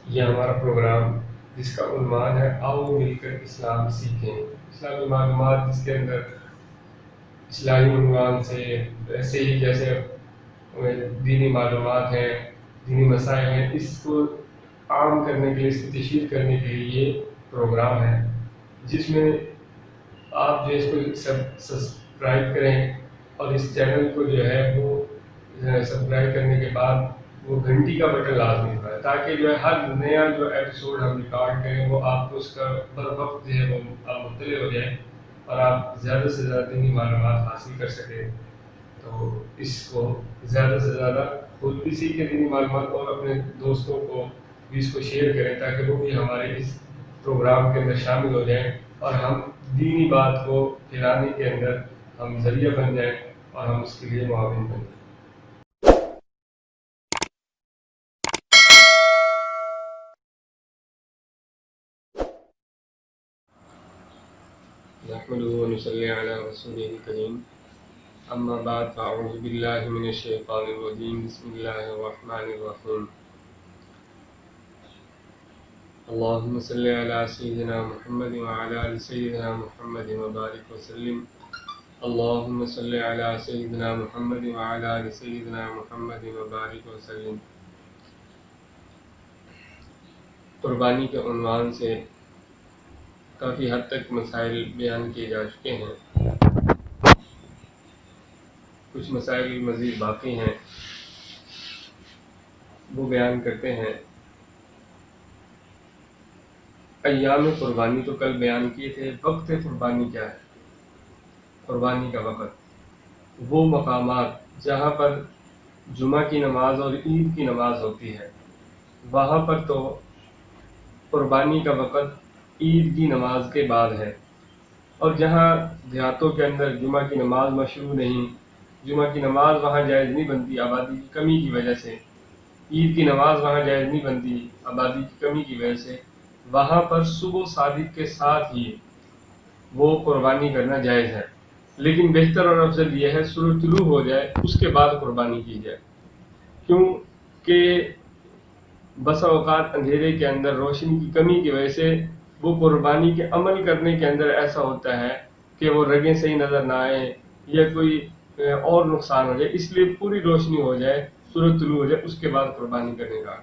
یہ ہمارا پروگرام جس کا عنوان ہے آؤ مل کر اسلام سیکھیں، اسلامی معلومات، جس کے اندر اسلامی عنوان سے ایسے ہی جیسے دینی معلومات ہیں، دینی مسائل ہیں، اس کو عام کرنے کے لیے، اس کی تشہیر کرنے کے لیے یہ پروگرام ہے، جس میں آپ جو اس کو سبسکرائب کریں اور اس چینل کو جو ہے وہ سبسکرائب کرنے کے بعد وہ گھنٹی کا بٹن لازمی دبائیں، تاکہ جو ہے ہر نیا جو ایپیسوڈ ہم ریکارڈ کریں وہ آپ کو اس کا بر وقت جو ہے وہ آپ مطلع ہو جائیں اور آپ زیادہ سے زیادہ دینی معلومات حاصل کر سکیں۔ تو اس کو زیادہ سے زیادہ خود بھی سیکھیں دینی معلومات، اور اپنے دوستوں کو بھی اس کو شیئر کریں تاکہ وہ بھی ہمارے اس پروگرام کے اندر شامل ہو جائیں اور ہم دینی بات کو پھیلانے کے اندر ہم ذریعہ بن جائیں اور ہم اس کے لیے معاون بن جائیں۔ نحمده ونصلي على رسوله الكريم، اما بعد، فاعوذ بالله من الشيطان الرجيم، بسم الله الرحمن الرحيم۔ اللهم صل على سيدنا محمد وعلى آل سيدنا محمد وبارك وسلم۔ اللهم صل على سيدنا محمد وعلى آل سيدنا محمد وبارك وسلم۔ قربانی کے عنوان سے کافی حد تک مسائل بیان کیے جا چکے ہیں، کچھ مسائل مزید باقی ہیں، وہ بیان کرتے ہیں۔ ایام قربانی تو کل بیان کیے تھے۔ وقت قربانی کیا ہے؟ قربانی کا وقت وہ مقامات جہاں پر جمعہ کی نماز اور عید کی نماز ہوتی ہے، وہاں پر تو قربانی کا وقت عید کی نماز کے بعد ہے، اور جہاں دیہاتوں کے اندر جمعہ کی نماز مشروع نہیں، جمعہ کی نماز وہاں جائز نہیں بنتی آبادی کی کمی کی وجہ سے، عید کی نماز وہاں جائز نہیں بنتی آبادی کی کمی کی وجہ سے، وہاں پر صبح صادق کے ساتھ ہی وہ قربانی کرنا جائز ہے، لیکن بہتر اور افضل یہ ہے سورج طلوع ہو جائے اس کے بعد قربانی کی جائے، کیونکہ بسا اوقات اندھیرے کے اندر روشنی کی کمی کی وجہ سے وہ قربانی کے عمل کرنے کے اندر ایسا ہوتا ہے کہ وہ رگیں صحیح نظر نہ آئیں یا کوئی اور نقصان ہو جائے، اس لیے پوری روشنی ہو جائے، سورج طلوع ہو جائے، اس کے بعد قربانی کرنے کا۔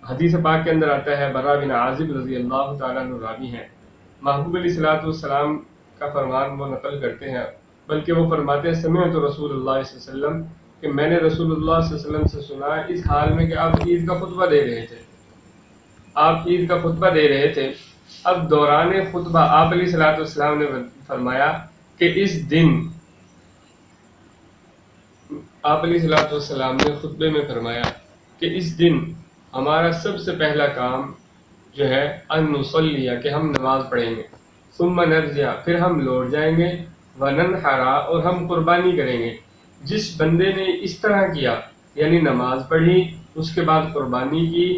حدیث پاک کے اندر آتا ہے، برا بن عازب رضی اللہ تعالیٰ عنہ راوی ہیں، محبوب علیہ الصلوۃ والسلام کا فرمان وہ نقل کرتے ہیں، بلکہ وہ فرماتے ہیں سمعت رسول اللہ صلی اللہ علیہ وسلم، کہ میں نے رسول اللہ صلی اللہ علیہ وسلم سے سنا اس حال میں کہ آپ عید کا خطبہ دے رہے تھے، آپ عید کا خطبہ دے رہے تھے۔ اب دوران خطبہ آپ علیہ الصلوۃ والسلام نے فرمایا کہ اس دن، آپ علیہ الصلوۃ والسلام نے خطبے میں فرمایا کہ اس دن ہمارا سب سے پہلا کام جو ہے ان نصلی، کہ ہم نماز پڑھیں گے، ثم نرجع، پھر ہم لوٹ جائیں گے، وننحر، اور ہم قربانی کریں گے۔ جس بندے نے اس طرح کیا، یعنی نماز پڑھی اس کے بعد قربانی کی،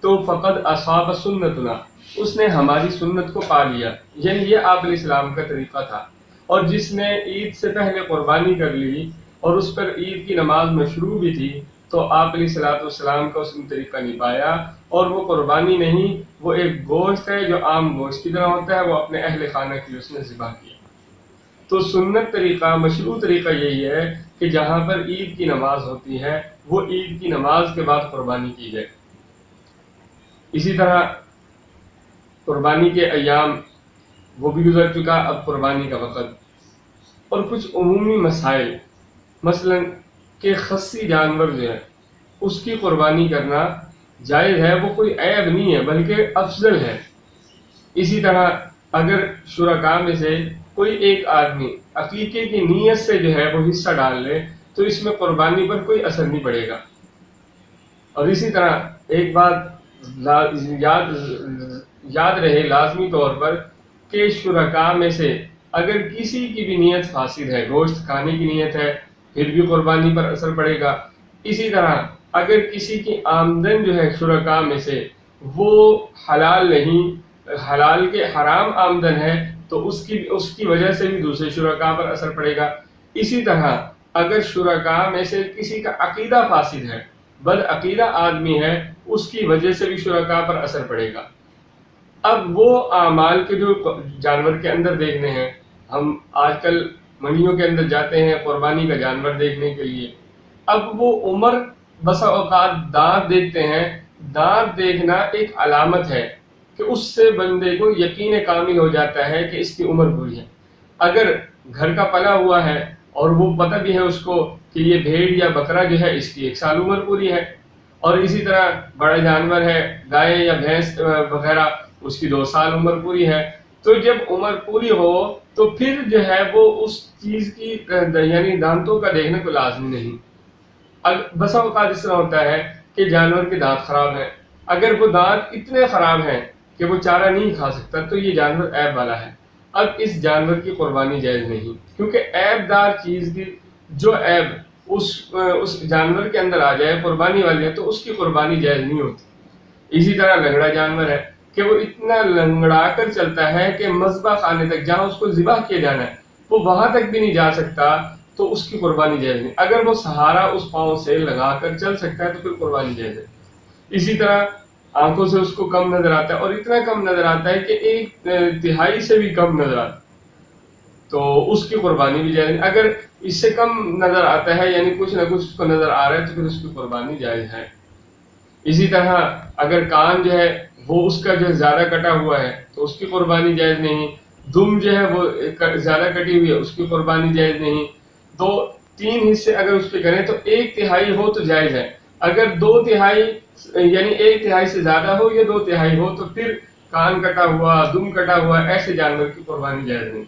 تو فقد اصاب سنتنا، اس نے ہماری سنت کو پا لیا، یعنی یہ آپ علیہ السلام کا طریقہ تھا۔ اور جس نے عید سے پہلے قربانی کر لی اور اس پر عید کی نماز مشروع بھی تھی، تو آپ علیہ الصلوۃ والسلام کا اس نے طریقہ نہیں پایا، اور وہ قربانی نہیں، وہ ایک گوشت ہے جو عام گوشت کی طرح ہوتا ہے، وہ اپنے اہل خانہ کی اس نے ذبح کیا۔ تو سنت طریقہ، مشروع طریقہ یہی ہے کہ جہاں پر عید کی نماز ہوتی ہے وہ عید کی نماز کے بعد قربانی کی جائے۔ اسی طرح قربانی کے ایام وہ بھی گزر چکا، اب قربانی کا وقت اور کچھ عمومی مسائل، مثلا کہ خصی جانور جو ہے اس کی قربانی کرنا جائز ہے، وہ کوئی عیب نہیں ہے بلکہ افضل ہے۔ اسی طرح اگر شرکاء میں سے کوئی ایک آدمی عقیقے کی نیت سے جو ہے وہ حصہ ڈال لے تو اس میں قربانی پر کوئی اثر نہیں پڑے گا۔ اور اسی طرح ایک بات یاد رہے لازمی طور پر کہ شرکاء میں سے اگر کسی کی بھی نیت فاسد ہے، گوشت کھانے کی نیت ہے، پھر بھی قربانی پر اثر پڑے گا۔ اسی طرح اگر کسی کی آمدن جو ہے شرکاء میں سے وہ حلال نہیں، حلال کے حرام آمدن ہے، تو اس کی وجہ سے بھی دوسرے شرکاء پر اثر پڑے گا۔ اسی طرح اگر شرکاء میں سے کسی کا عقیدہ فاسد ہے، بدعقیدہ آدمی ہے اس کی وجہ سے بھی شرکاء پر اثر پڑے گا۔ اب وہ اعمال کے جو جانور کے اندر دیکھنے ہیں، ہم آج کل منڈیوں کے اندر جاتے ہیں قربانی کا جانور دیکھنے کے لیے، اب وہ عمر بسا اوقات دانت دیکھتے ہیں۔ دانت دیکھنا ایک علامت ہے کہ اس سے بندے کو یقین کامل ہو جاتا ہے کہ اس کی عمر پوری ہے۔ اگر گھر کا پلا ہوا ہے اور وہ پتہ بھی ہے اس کو کہ یہ بھیڑ یا بکرا جو ہے اس کی 1 سال عمر پوری ہے، اور اسی طرح بڑا جانور ہے گائے یا بھینس وغیرہ، اس کی 2 سال عمر پوری ہے، تو جب عمر پوری ہو تو پھر جو ہے وہ اس چیز کی یعنی دانتوں کا دیکھنے کو لازمی نہیں۔ بسا اوقات اس طرح ہوتا ہے کہ جانور کے دانت خراب ہیں، اگر وہ دانت اتنے خراب ہیں کہ وہ چارہ نہیں کھا سکتا تو یہ جانور عیب والا ہے، اب اس جانور کی قربانی جائز نہیں، کیونکہ عیب دار چیز کی جو عیب اس جانور کے اندر آ جائے قربانی والی ہے تو اس کی قربانی جائز نہیں ہوتی۔ اسی طرح لنگڑا جانور ہے کہ وہ اتنا لنگڑا کر چلتا ہے کہ مذبح خانے تک جہاں اس کو ذبح کیا جانا ہے وہ وہاں تک بھی نہیں جا سکتا تو اس کی قربانی جائز نہیں۔ اگر وہ سہارا اس پاؤں سے لگا کر چل سکتا ہے تو پھر قربانی جائز ہے۔ اسی طرح آنکھوں سے اس کو کم نظر آتا ہے، اور اتنا کم نظر آتا ہے کہ 1/3 سے بھی کم نظر آتا ہے تو اس کی قربانی بھی جائز ہے۔ اگر اس سے کم نظر آتا ہے یعنی کچھ نہ کچھ اس کو نظر آ رہا ہے تو پھر اس کی قربانی جائز ہے۔ اسی طرح اگر کان جو ہے وہ اس کا جو زیادہ کٹا ہوا ہے تو اس کی قربانی جائز نہیں، دم جو ہے وہ زیادہ کٹی ہوئی ہے اس کی قربانی جائز نہیں۔ 3 حصے اگر اس پہ کریں تو 1/3 ہو تو جائز ہے، اگر 2/3 یعنی 1/3 سے زیادہ ہو یا 2/3 ہو تو پھر کان کٹا ہوا، دم کٹا ہوا، ایسے جانور کی قربانی جائز نہیں۔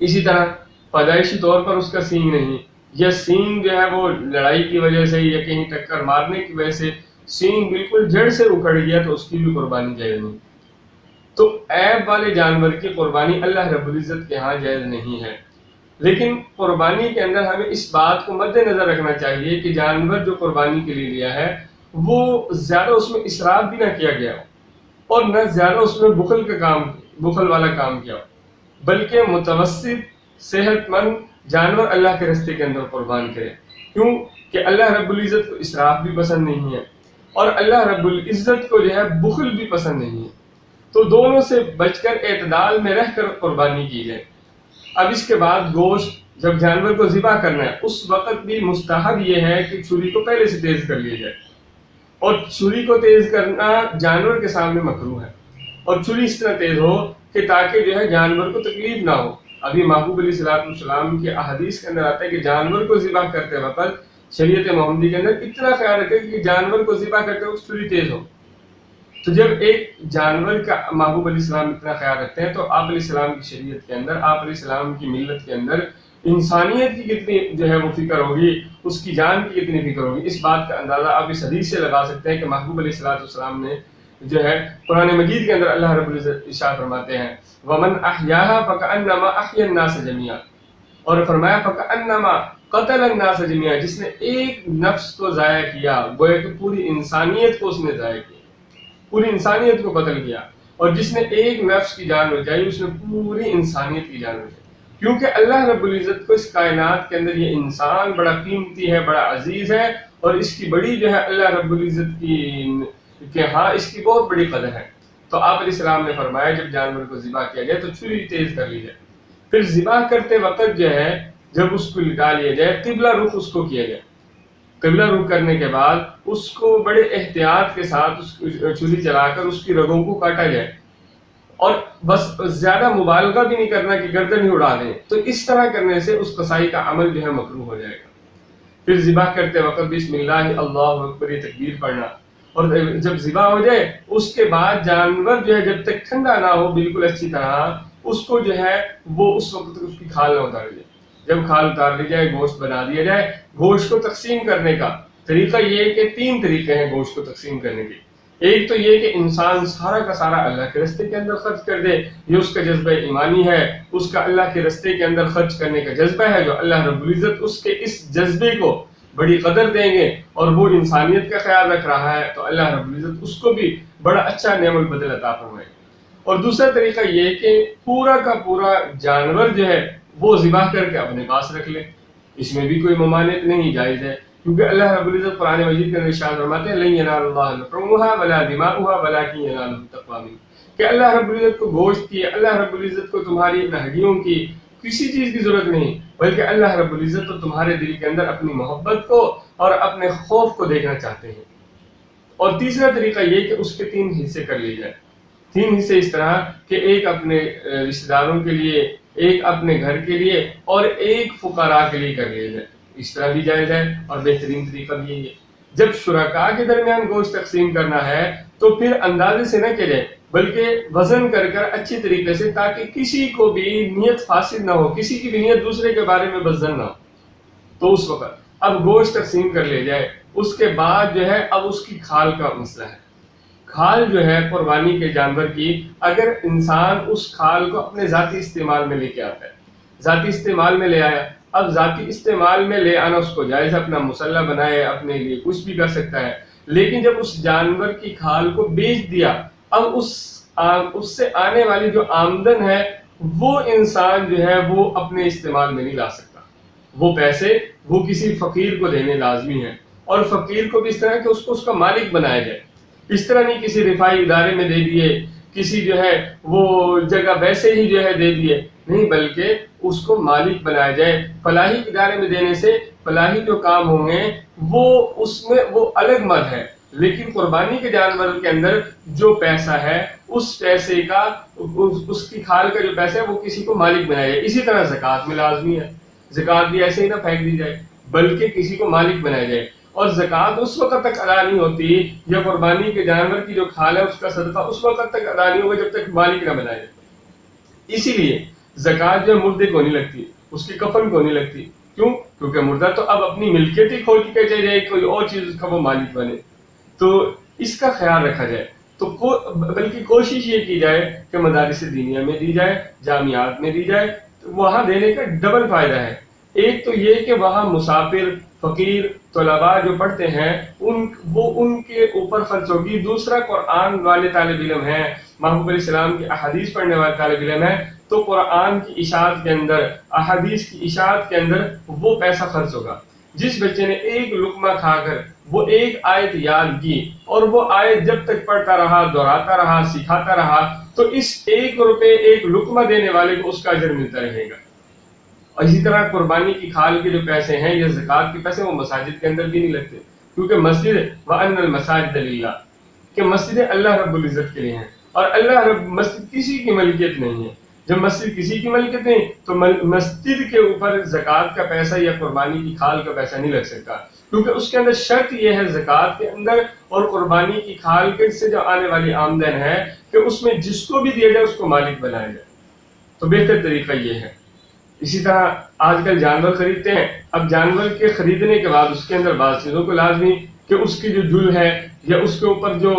اسی طرح پیدائشی طور پر اس کا سینگ نہیں، یا سینگ جو ہے وہ لڑائی کی وجہ سے یا کہیں ٹکر مارنے کی وجہ سے سینگ بالکل جڑ سے اکھڑ گیا تو اس کی بھی قربانی جائز نہیں۔ تو عیب والے جانور کی قربانی اللہ رب العزت کے ہاں جائز نہیں ہے، لیکن قربانی کے اندر ہمیں اس بات کو مد نظر رکھنا چاہیے کہ جانور جو قربانی کے لیے لیا ہے وہ زیادہ اس میں اسراف بھی نہ کیا گیا ہو اور نہ زیادہ اس میں بخل والا کام کیا ہو، بلکہ متوسط صحت مند جانور اللہ کے راستے کے اندر قربان کرے۔ کیوں کہ اللہ رب العزت کو اسراف بھی پسند نہیں ہے اور اللہ رب العزت کو جو ہے بخل بھی پسند نہیں ہے، تو دونوں سے بچ کر اعتدال میں رہ کر قربانی کی جائے۔ اب اس کے بعد گوشت جب جانور کو ذبح کرنا ہے اس وقت بھی مستحب یہ ہے کہ چھری کو پہلے سے تیز کر لیا جائے، اور چھری کو تیز کرنا جانور کے سامنے مکروہ ہے، اور چھری اس طرح تیز ہو کہ تاکہ جو ہے جانور کو تکلیف نہ ہو۔ ابھی محبوب علیہ السلام کے احادیث کے اندر آتا ہے کہ جانور کو ذبح کرتے وقت شریعت محمدی کے اندر اتنا خیال رکھے کہ جانور کو ذبح کرتے وقت چھری تیز ہو۔ تو جب ایک جانور کا محبوب علیہ السلام اتنا خیال رکھتے ہیں تو آپ علیہ السلام کی شریعت کے اندر، آپ علیہ السلام کی ملت کے اندر انسانیت کی کتنی جو ہے وہ فکر ہوگی، اس کی جان کی کتنی فکر ہوگی۔ اس بات کا اندازہ آپ اس حدیث سے لگا سکتے ہیں کہ محبوب علیہ السلام نے جو ہے قرآن مجید کے اندر اللہ رب العزت ارشاد فرماتے ہیں وَمَنْ أَحْيَاهَا فَكَأَنَّمَا أَحْيَا النَّاسَ جَمِيعًا، اور فرمایا فَكَأَنَّمَا قَتَلَ النَّاسَ جَمِيعًا، جس نے ایک نفس کو ضائع کیا گویا کہ پوری انسانیت کو اس نے ضائع کیا، پوری انسانیت کو قتل کیا، اور جس نے ایک نفس کی جان بچائی اس نے پوری انسانیت کی جان بچائی، کیونکہ اللہ رب العزت کو اس کائنات کے اندر یہ انسان بڑا قیمتی ہے، بڑا عزیز ہے، اور اس کی بڑی جو ہے اللہ رب العزت کی کہ ہاں اس کی بہت بڑی قدر ہے۔ تو آپ علیہ السلام نے فرمایا جب جانور کو ذبح کیا جائے تو چھری تیز کر لی جائے، پھر ذبح کرتے وقت جو ہے جب اس کو لٹا لیا جائے قبلہ رخ اس کو کیا جائے، قبلہ رخ کرنے کے بعد اس کو بڑے احتیاط کے ساتھ اس چھری چلا کر اس کی رگوں کو کاٹا جائے، اور بس زیادہ مبالغہ بھی نہیں کرنا کہ گردن ہی اڑا دیں، تو اس طرح کرنے سے اس قصائی کا عمل جو ہے مکروہ ہو جائے گا۔ پھر ذبح کرتے وقت بسم اللہ اللہ اکبر یہ تکبیر پڑھنا، اور جب ذبح ہو جائے اس کے بعد جانور جو ہے جب تک ٹھنڈا نہ ہو بالکل اچھی طرح اس کو جو ہے وہ اس وقت تک اس کی کھال نہ اتاری جائے۔ جب کھال اتار لی جائے گوشت بنا دیا جائے۔ گوشت کو تقسیم کرنے کا طریقہ یہ ہے کہ 3 طریقے ہیں گوشت کو تقسیم کرنے کے۔ ایک تو یہ کہ انسان سارا کا سارا اللہ کے راستے کے اندر خرچ کر دے، یہ اس کا جذبہ ایمانی ہے، اس کا اللہ کے راستے کے اندر خرچ کرنے کا جذبہ ہے، جو اللہ رب العزت اس کے اس جذبے کو بڑی قدر دیں گے اور وہ انسانیت کا خیال رکھ رہا ہے تو اللہ رب العزت اس کو بھی بڑا اچھا نعم البدل عطا فرمائے گا۔ اور دوسرا طریقہ یہ کہ پورا کا پورا جانور جو ہے وہ ذبح کر کے اپنے پاس رکھ لے، اس میں بھی کوئی ممانعت نہیں، جائز ہے۔ کیونکہ اللہ رب العزت قرآن مجید کے اندر ارشاد فرماتے ہیں لن ینال اللہ لحومها ولا دماؤها ولکن ینالہ التقوی منکم، کہ اللہ رب العزت کو گوشت کی، اللہ رب العزت کو تمہاری ہڈیوں کی کسی چیز کی ضرورت نہیں، بلکہ اللہ رب العزت تو تمہارے دل کے اندر اپنی محبت کو اور اپنے خوف کو دیکھنا چاہتے ہیں۔ اور تیسرا طریقہ یہ کہ اس کے 3 حصے کر لیے جائے، 3 حصے اس طرح کہ ایک اپنے رشتہ داروں کے لیے، ایک اپنے گھر کے لیے اور ایک فقراء کے لیے کر لیا جائے، اس طرح بھی جائز ہے۔ اور بہترین طریقہ بھی یہی ہے، جب شرکاء کے درمیان گوشت تقسیم کرنا ہے تو پھر اندازے سے نہ کیا جائے بلکہ وزن کر کر اچھی طریقے سے، تاکہ کسی کو بھی نیت فاسد نہ ہو، کسی کی بھی نیت دوسرے کے بارے میں بدظن نہ ہو۔ تو اس وقت اب گوشت تقسیم کر لیا جائے، اس کے بعد جو ہے اب اس کی کھال کا مسئلہ ہے۔ کھال جو ہے قربانی کے جانور کی، اگر انسان اس کھال کو اپنے ذاتی استعمال میں لے کے آتا ہے، ذاتی استعمال میں لے آیا، اب ذاتی استعمال میں لے آنا اس کو جائز، اپنا مسلح بنائے، اپنے لیے کچھ بھی کر سکتا ہے، لیکن جب اس جانور کی کھال کو بیچ دیا، اب اس سے آنے والی جو آمدن ہے وہ انسان جو ہے وہ اپنے استعمال میں نہیں لا سکتا، وہ پیسے وہ کسی فقیر کو دینے لازمی ہے، اور فقیر کو بھی اس طرح کہ اس کو اس کا مالک بنایا جائے، اس طرح نہیں کسی رفائی ادارے میں دے دیے، کسی جو ہے وہ جگہ ویسے ہی جو ہے دے دیے، نہیں، بلکہ اس کو مالک بنایا جائے۔ فلاحی ادارے میں دینے سے فلاحی جو کام ہوں گے وہ اس میں وہ الگ مد ہے، لیکن قربانی کے جانور کے اندر جو پیسہ ہے اس پیسے کا، اس کی کھال کا جو پیسہ ہے وہ کسی کو مالک بنایا جائے۔ اسی طرح زکوٰۃ میں لازمی ہے، زکوٰۃ بھی ایسے ہی نہ پھینک دی جائے بلکہ کسی کو مالک بنایا جائے، اور زکوٰۃ اس وقت تک ادا نہیں ہوتی یا قربانی کے جانور کی جو کھال ہے اس کا صدقہ اس وقت تک ادا نہیں ہوگا جب تک مالک نہ بنایا جائے۔ اسی لیے زکوٰۃ جو مردے کو نہیں لگتی، اس کی کفن کو نہیں لگتی، کیوں؟ کیونکہ مردہ تو اب اپنی ملکیت ہی کھو کے چلے جائے، کوئی اور چیز اس کا وہ مالک بنے، تو اس کا خیال رکھا جائے۔ تو بلکہ کوشش یہ کی جائے کہ مدارس دینیہ میں دی جائے، جامعات میں دی جائے، وہاں دینے کا ڈبل فائدہ ہے۔ ایک تو یہ کہ وہاں مسافر، فقیر، طلباء جو پڑھتے ہیں ان کے اوپر خرچ ہوگی، دوسرا قرآن والے طالب علم ہیں، محبوب علیہ السلام کی احادیث پڑھنے والے طالب علم ہیں، تو قرآن کی اشاعت کے اندر، احادیث کی اشاعت کے اندر وہ پیسہ خرچ ہوگا۔ جس بچے نے ایک لقمہ کھا کر وہ ایک آیت یاد کی اور وہ آیت جب تک پڑھتا رہا، دہراتا رہا، سکھاتا رہا، تو اس 1 روپے ایک لقمہ دینے والے کو اس کا اجر ملتا رہے گا۔ اور اسی طرح قربانی کی کھال کے جو پیسے ہیں یا زکوٰۃ کے پیسے وہ مساجد کے اندر بھی نہیں لگتے، کیونکہ مسجد وَأَنَّ الْمَسَاجِدَ لِلَّهِ، کہ مسجدیں اللہ رب العزت کے لیے ہیں، اور مسجد کسی کی ملکیت نہیں ہے۔ جب مسجد کسی کی ملکیت نہیں تو مسجد کے اوپر زکوٰۃ کا پیسہ یا قربانی کی کھال کا پیسہ نہیں لگ سکتا، کیونکہ اس کے اندر شرط یہ ہے زکوٰۃ کے اندر اور قربانی کی کھال کے سے جو آنے والی آمدن ہے کہ اس میں جس کو بھی دیا جائے اس کو مالک بنایا جائے۔ تو بہتر طریقہ یہ ہے۔ اسی طرح آج کل جانور خریدتے ہیں، اب جانور کے خریدنے کے بعد اس کے اندر بعض چیزوں کو لازمی کہ اس کی جو جل ہے یا اس کے اوپر جو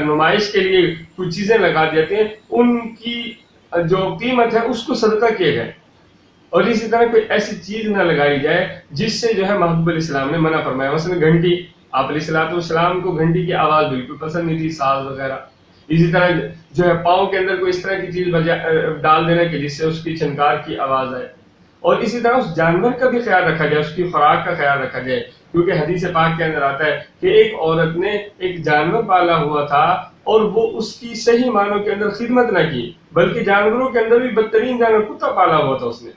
نمائش کے لیے کچھ چیزیں لگا دیتے ہیں، ان کی جو قیمت ہے اس کو صدقہ کیا جائے، اور اسی طرح کوئی ایسی چیز نہ لگائی جائے جس سے جو ہے محبوب علیہ السلام نے منع فرمایا۔ مثلا گھنٹی، آپ علیہ السلام کو گھنٹی کی آواز بالکل پسند نہیں تھی، ساز وغیرہ۔ اسی طرح جو ہے پاؤں کے اندر کوئی اس طرح کی چیز ڈال دینا کہ جس سے اس کی چھنکار کی آواز آئے، اور اسی طرح اس جانور کا بھی خیال رکھا جائے، اس کی خوراک کا خیال رکھا جائے، کیونکہ حدیث پاک کے اندر آتا ہے کہ ایک عورت نے ایک جانور پالا ہوا تھا اور وہ اس کی صحیح معنوں کے اندر خدمت نہ کی، بلکہ جانوروں کے اندر بھی بدترین جانور کتا پالا ہوا تھا اس نے،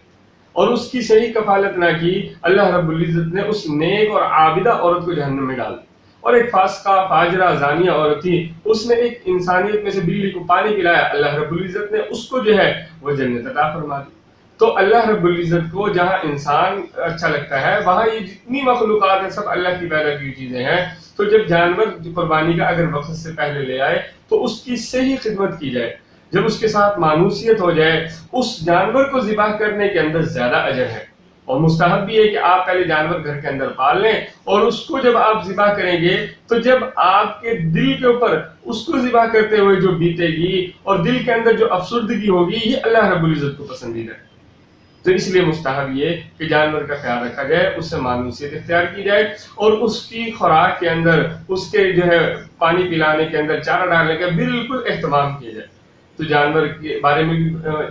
اور اس کی صحیح کفالت نہ کی، اللہ رب العزت نے اس نیک اور عابدہ عورت کو جہنم میں ڈال دیا۔ اور ایک فاسقہ، فاجرہ، زانیہ عورت تھی، اس نے ایک انسانیت میں سے بلی کو پانی پلایا، اللہ رب العزت نے اس کو جو ہے وہ جنت عطا فرما دی۔ تو اللہ رب العزت کو جہاں انسان اچھا لگتا ہے وہاں یہ جتنی مخلوقات ہیں سب اللہ کی پیدا کی چیزیں ہیں، تو جب جانور قربانی کا اگر وقت سے پہلے لے آئے تو اس کی صحیح خدمت کی جائے، جب اس کے ساتھ مانوسیت ہو جائے، اس جانور کو ذبح کرنے کے اندر زیادہ اجر ہے۔ اور مستحب بھی ہے کہ آپ پہلے جانور گھر کے اندر پال لیں، اور اس کو جب آپ ذبح کریں گے تو جب آپ کے دل کے اوپر اس کو ذبح کرتے ہوئے جو بیتے گی اور دل کے اندر جو افسردگی ہوگی، یہ اللہ رب العزت کو پسندیدہ ہے۔ تو اس لیے مستحب یہ کہ جانور کا خیال رکھا جائے، اس سے مانوسیت اختیار کی جائے، اور اس کی خوراک کے اندر، اس کے جو ہے پانی پلانے کے اندر، چارہ ڈالنے کا بالکل اہتمام کیا جائے۔ تو جانور کے بارے میں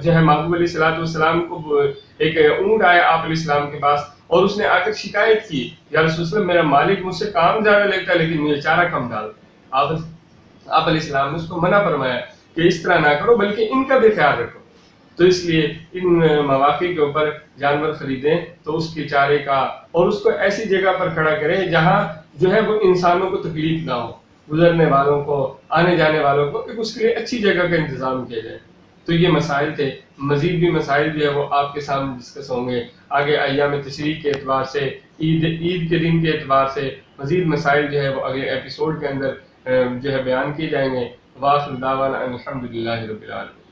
جو ہے محبوب علیہ السلام کو ایک اونٹ آیا آپ علیہ السلام کے پاس، اور اس نے آ کر شکایت کی یا رسول اللہ میرا مالک مجھ سے کام زیادہ لیتا ہے لیکن مجھے چارہ کم ڈالتا. آپ علیہ السلام نے اس کو منع فرمایا کہ اس طرح نہ کرو بلکہ ان کا بھی خیال رکھو. تو اس لیے ان مواقع کے اوپر جانور خریدیں تو اس کے چارے کا اور اس کو ایسی جگہ پر کھڑا کریں جہاں جو ہے وہ انسانوں کو تکلیف نہ ہو, گزرنے والوں کو, آنے جانے والوں کو, کہ اس کے لیے اچھی جگہ کا انتظام کیا جائے. تو یہ مسائل تھے, مزید بھی مسائل جو ہے وہ آپ کے سامنے ڈسکس ہوں گے آگے ایام تشریق کے اعتبار سے, عید کے دن کے اعتبار سے مزید مسائل جو ہے وہ اگلے ایپیسوڈ کے اندر جو ہے بیان کیے جائیں گے. وآخر دعوانا الحمدللہ رب العالمین.